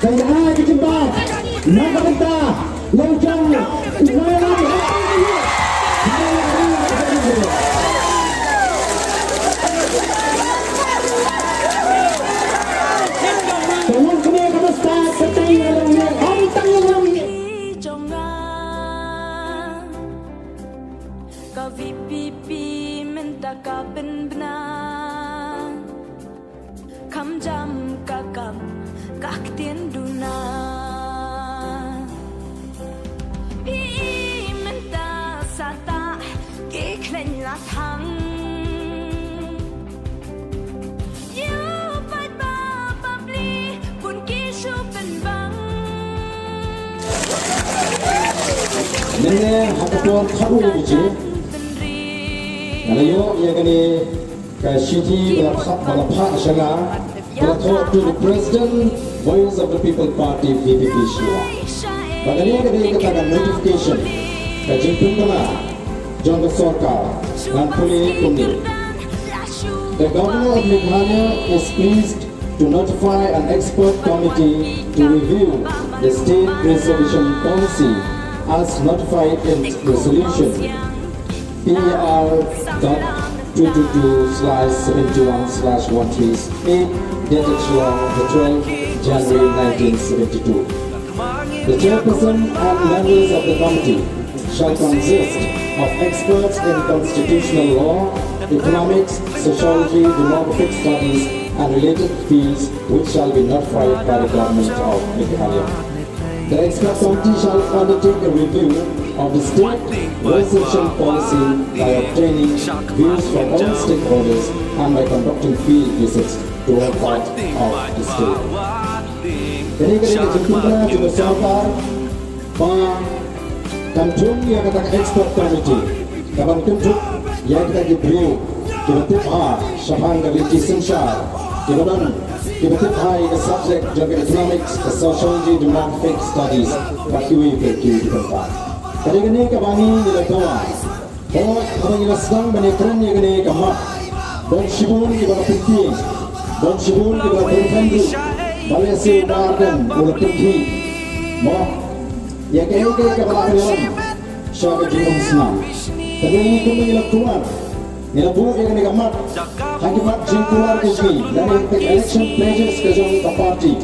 sangeh dijembat naba mentah lonceng Tolong kami ke start setai orangnya ontang orangnya kau pipi minta kau benar kam jam kakam kak tien duna pi minta sata ke klen la thang Nene hapapon karu uji, nalayo yakni city balapha shanga balapha to the President Voice of the People Party PPP Shia. Bagani yakni kata notification kajimpun mana John Sorkar dan Puli Kumni. The Governor of Meghalaya is pleased to notify an expert committee to review the state preservation policy as notified in resolution PR.222/71/138 dated the 12th January 1972. The chairperson and members of the committee shall consist of experts in constitutional law, economics, sociology, demographic studies and related fields which shall be notified by the government of Meghalaya. The expert committee shall undertake a review of the state reservation policy by obtaining views from all stakeholders and by conducting field visits to all parts of the state. Jadi kita jumpa juga Sorkar, kantung yang kata expert committee, kapan kantung yang kita diberi, kita tiap syahang dari shah, kita tiap the subject of economics, the sociology, demographic studies, pakiwi di tempat. Kali ini kami nilai kawan, kami nilai sedang menekran yang ini kamat, bon shibun di bawah Pyntian, bon shibun di bawah Pyntian, Malaysia Arden, bawah Pyntian, yang kaya kepala alam, shah jrut senang. Kali ini kami nilai kawan. Nila buat yang ini kamat, hakikat jingkuar kini dari election pledges ke jom parti,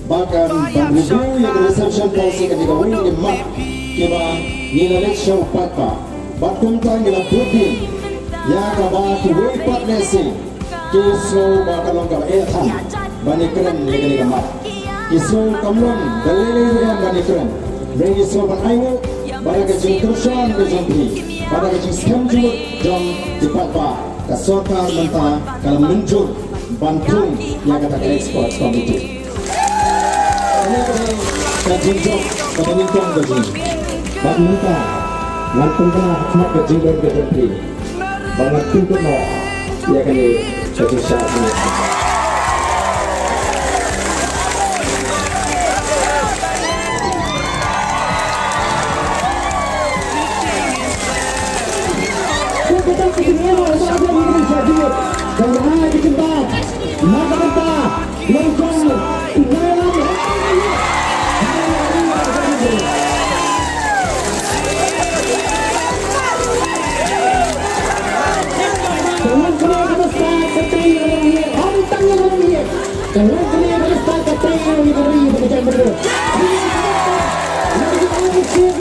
bahkan review yang reception policy ketika win yang mat, kiba nila election patpa, bahkan tang nila buat yang kabar kuwait partnership, kisah bahkan longkap elham, banikran yang ini kamat, kisah kamlon dalil yang banikran, regisor banayu, pada jingkurshan ke jompi. Pada kecil skam jrut jom dipatpa ke Sorkar mentah kalau menjur bantung yang kata expert committee. Ini kajian jom pada ningkong kajian. Bak mentah langsung kena cuma kajian dan kejempi. Bangat tuntut no ia kini kajian shah ini. Sangeh dijembat, naba mentah, lonceng, thngan. Tolong kami ke start setai orangnya ontang orangnya.